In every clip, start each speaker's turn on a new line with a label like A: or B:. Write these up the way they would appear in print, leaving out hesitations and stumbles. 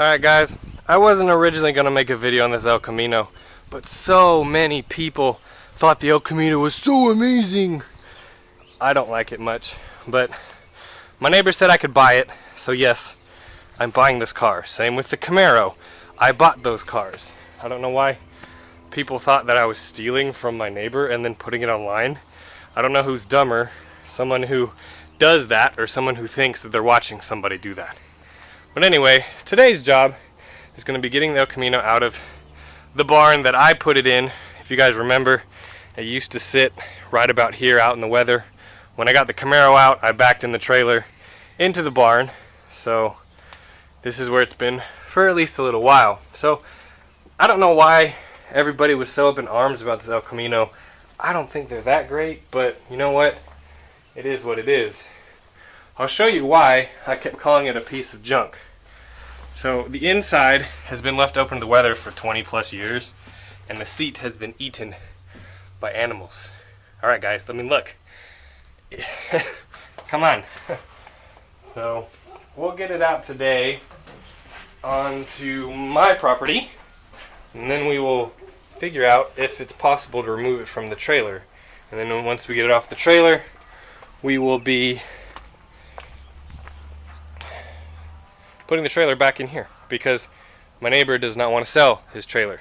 A: Alright guys, I wasn't originally going to make a video on this El Camino, but so many people thought the El Camino was so amazing. I don't like it much, but my neighbor said I could buy it, so yes, I'm buying this car. Same with the Camaro. I bought those cars. I don't know why people thought that I was stealing from my neighbor and then putting it online. I don't know who's dumber, someone who does that or someone who thinks that they're watching somebody do that. But anyway, today's job is going to be getting the El Camino out of the barn that I put it in. If you guys remember, it used to sit right about here out in the weather. When I got the Camaro out, I backed in the trailer into the barn. So this is where it's been for at least a little while. So I don't know why everybody was so up in arms about this El Camino. I don't think they're that great, but you know what? It is what it is. I'll show you why I kept calling it a piece of junk. So the inside has been left open to the weather for 20 plus years, and the seat has been eaten by animals. Alright guys, let me look. Come on. So we'll get it out today onto my property, and then we will figure out if it's possible to remove it from the trailer. And then once we get it off the trailer, we will be putting the trailer back in here because my neighbor does not want to sell his trailer,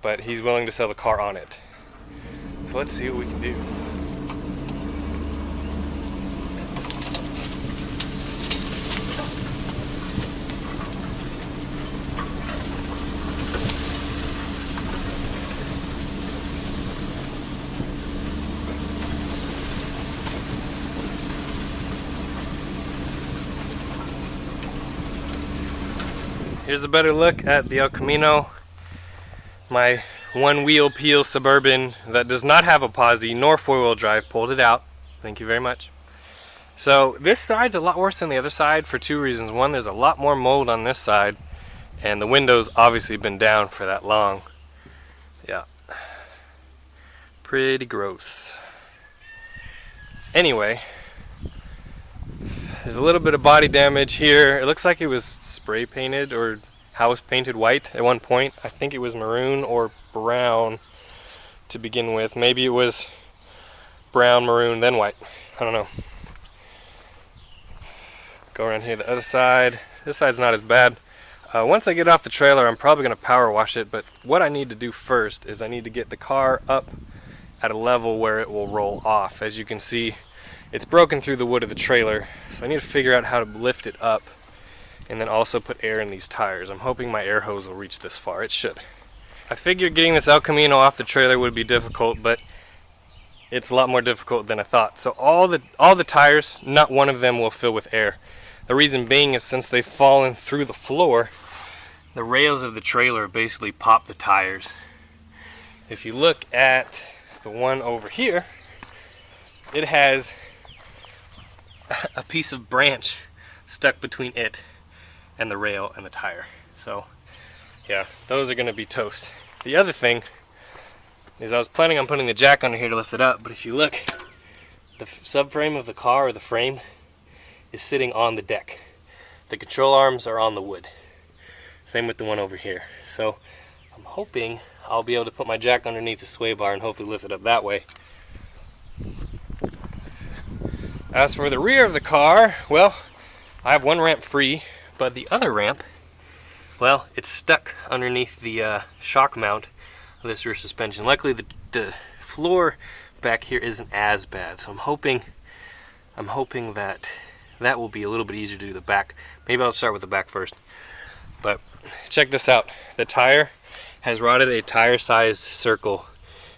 A: but he's willing to sell the car on it. So let's see what we can do. Here's a better look at the El Camino, my one-wheel peel Suburban that does not have a posi nor four-wheel drive. Pulled it out. Thank you very much. So this side's a lot worse than the other side for two reasons. One, there's a lot more mold on this side, and the window's obviously been down for that long. Yeah. Pretty gross. Anyway, there's a little bit of body damage here. It looks like it was spray painted or house painted white at one point. I think it was maroon or brown to begin with. Maybe it was brown, maroon, then white. I don't know. Go around here to the other side. This side's not as bad. Once I get off the trailer, I'm probably going to power wash it, but what I need to do first is I need to get the car up at a level where it will roll off. As you can see, it's broken through the wood of the trailer, so I need to figure out how to lift it up and then also put air in these tires. I'm hoping my air hose will reach this far. It should. I figured getting this El Camino off the trailer would be difficult, but it's a lot more difficult than I thought. So all the tires, not one of them will fill with air. The reason being is since they've fallen through the floor, the rails of the trailer basically pop the tires. If you look at the one over here, it has a piece of branch stuck between it and the rail and the tire. So yeah, those are going to be toast. The other thing is I was planning on putting the jack under here to lift it up, but if you look, the subframe of the car, or the frame, is sitting on the deck. The control arms are on the wood. Same with the one over here. So I'm hoping I'll be able to put my jack underneath the sway bar and hopefully lift it up that way. As for the rear of the car, well, I have one ramp free, but the other ramp, well, it's stuck underneath the shock mount of this rear suspension. Luckily, the floor back here isn't as bad, so I'm hoping that that will be a little bit easier to do the back. Maybe I'll start with the back first. But check this out. The tire has rotted a tire-sized circle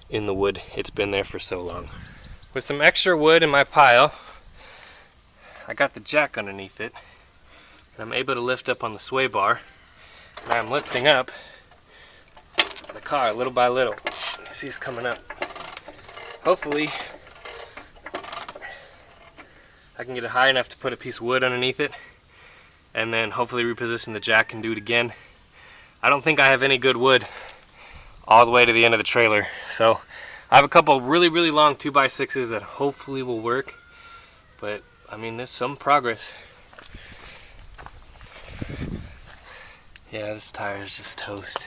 A: in the wood. It's been there for so long. With some extra wood in my pile, I got the jack underneath it, and I'm able to lift up on the sway bar. And I'm lifting up the car little by little. You see it's coming up. Hopefully, I can get it high enough to put a piece of wood underneath it, and then hopefully reposition the jack and do it again. I don't think I have any good wood all the way to the end of the trailer, so I have a couple really long 2x6s that hopefully will work, but I mean, there's some progress. Yeah, this tire is just toast.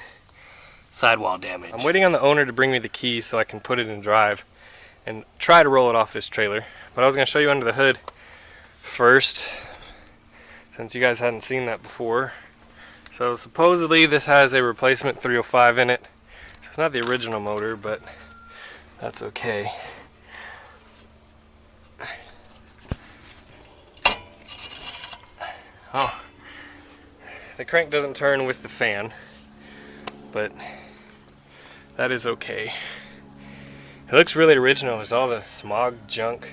A: Sidewall damage. I'm waiting on the owner to bring me the keys so I can put it in drive and try to roll it off this trailer. But I was going to show you under the hood first, since you guys hadn't seen that before. So supposedly this has a replacement 305 in it. So it's not the original motor, but that's okay. Oh, the crank doesn't turn with the fan, but that is okay. It looks really original. There's all the smog junk,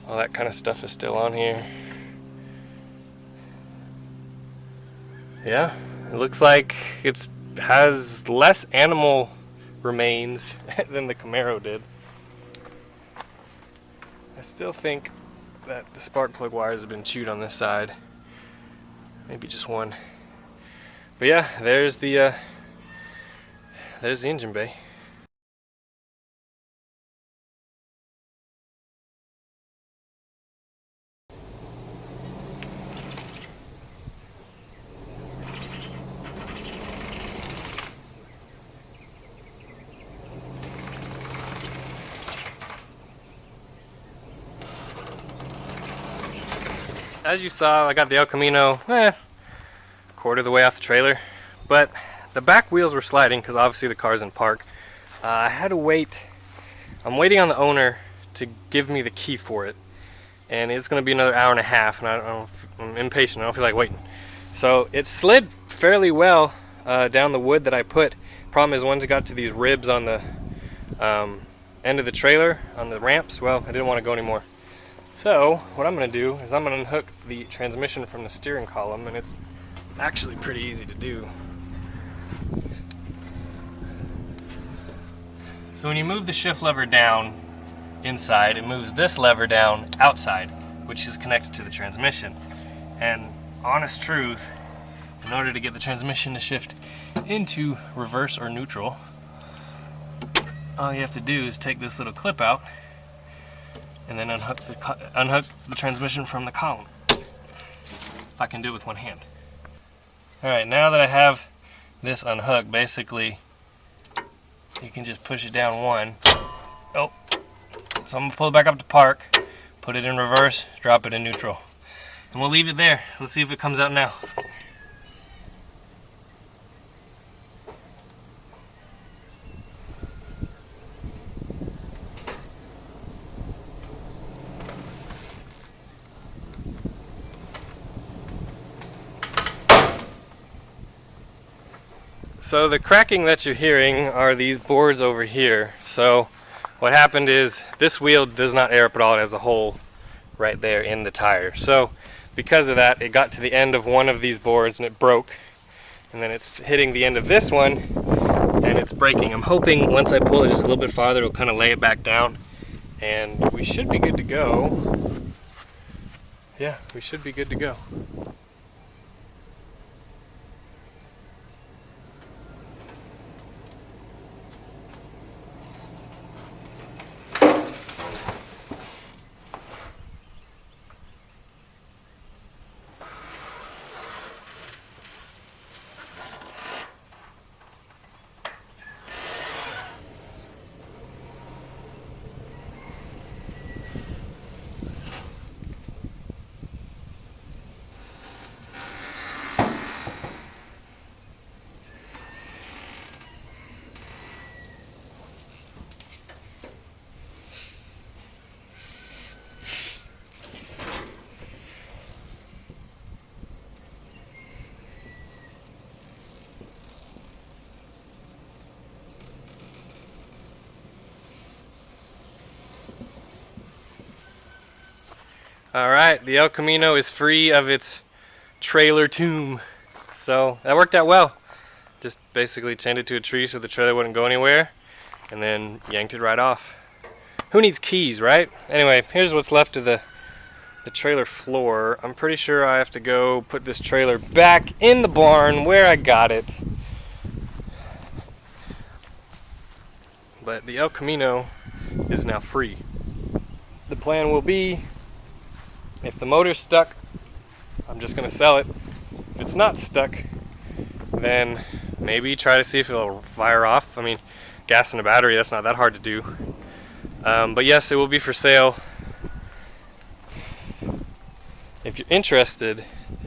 A: all that kind of stuff is still on here. Yeah, it looks like it has less animal remains than the Camaro did. I still think that the spark plug wires have been chewed on this side. Maybe just one. But yeah, there's the engine bay. As you saw, I got the El Camino quarter of the way off the trailer, but the back wheels were sliding because obviously the car's in park. I had to wait. I'm waiting on the owner to give me the key for it, and it's going to be another hour and a half, and I'm impatient. I don't feel like waiting. So it slid fairly well down the wood that I put. Problem is, once it got to these ribs on the end of the trailer, on the ramps, well, I didn't want to go anymore. So what I'm going to do is I'm going to unhook the transmission from the steering column, and it's actually pretty easy to do. So when you move the shift lever down inside, it moves this lever down outside, which is connected to the transmission. And honest truth, in order to get the transmission to shift into reverse or neutral, all you have to do is take this little clip out and then unhook the transmission from the column. If I can do it with one hand. Alright, now that I have this unhooked, basically you can just push it down one. Oh, so I'm going to pull it back up to park, put it in reverse, drop it in neutral. And we'll leave it there. Let's see if it comes out now. So the cracking that you're hearing are these boards over here. So what happened is this wheel does not air up at all. It has a hole right there in the tire. So because of that, it got to the end of one of these boards and it broke. And then it's hitting the end of this one and it's breaking. I'm hoping once I pull it just a little bit farther, it'll kind of lay it back down. And we should be good to go. Yeah, we should be good to go. Alright, the El Camino is free of its trailer tomb. So that worked out well. Just basically chained it to a tree so the trailer wouldn't go anywhere, and then yanked it right off. Who needs keys, right? Anyway, here's what's left of the trailer floor. I'm pretty sure I have to go put this trailer back in the barn where I got it. But the El Camino is now free. The plan will be, if the motor's stuck, I'm just going to sell it. If it's not stuck, then maybe try to see if it'll fire off. I mean, gas in a battery, that's not that hard to do. But yes, it will be for sale. If you're interested,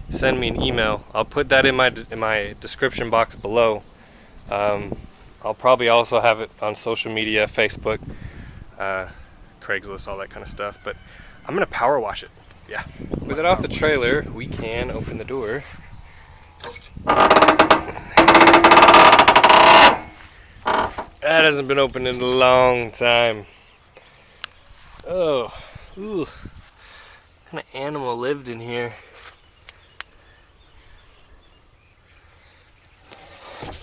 A: send me an email. I'll put that in my description box below. I'll probably also have it on social media, Facebook, Craigslist, all that kind of stuff. But I'm gonna power wash it. Yeah. With it off the trailer, we can open the door. That hasn't been opened in a long time. Oh, ooh. What kind of animal lived in here?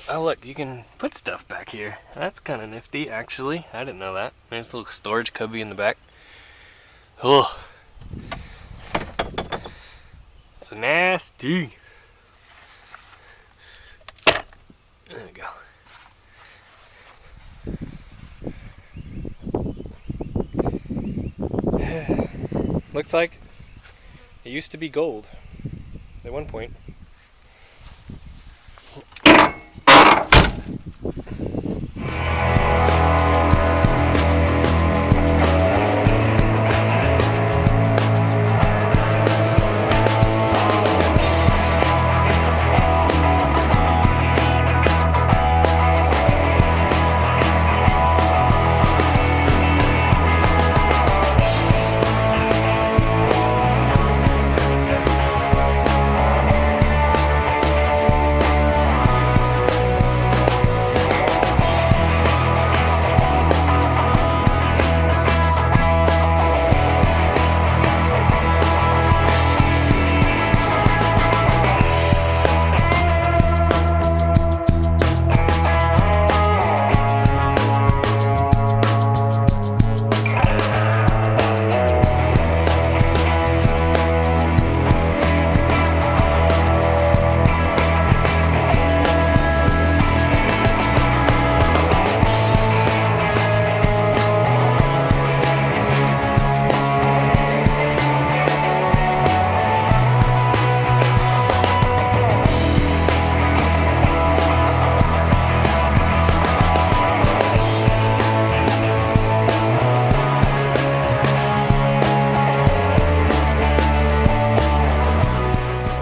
A: Oh look, you can put stuff back here. That's kind of nifty, actually. I didn't know that. There's a little storage cubby in the back. Oh, nasty. There we go. Looks like it used to be gold at one point.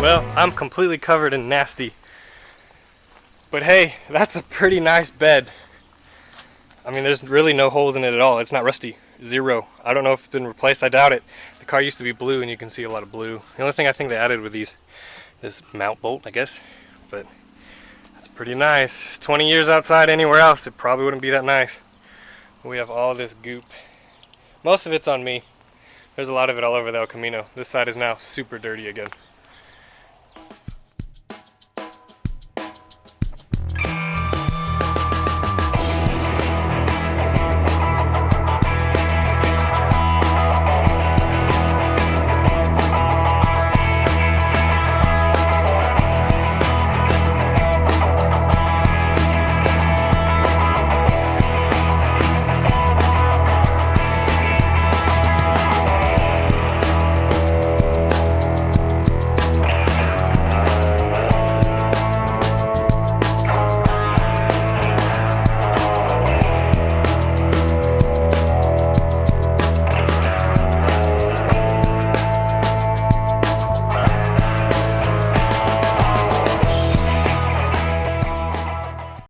A: Well, I'm completely covered in nasty. But hey, that's a pretty nice bed. I mean, there's really no holes in it at all. It's not rusty. Zero. I don't know if it's been replaced. I doubt it. The car used to be blue, and you can see a lot of blue. The only thing I think they added with this mount bolt, I guess. But that's pretty nice. 20 years outside anywhere else, it probably wouldn't be that nice. We have all this goop. Most of it's on me. There's a lot of it all over the El Camino. This side is now super dirty again.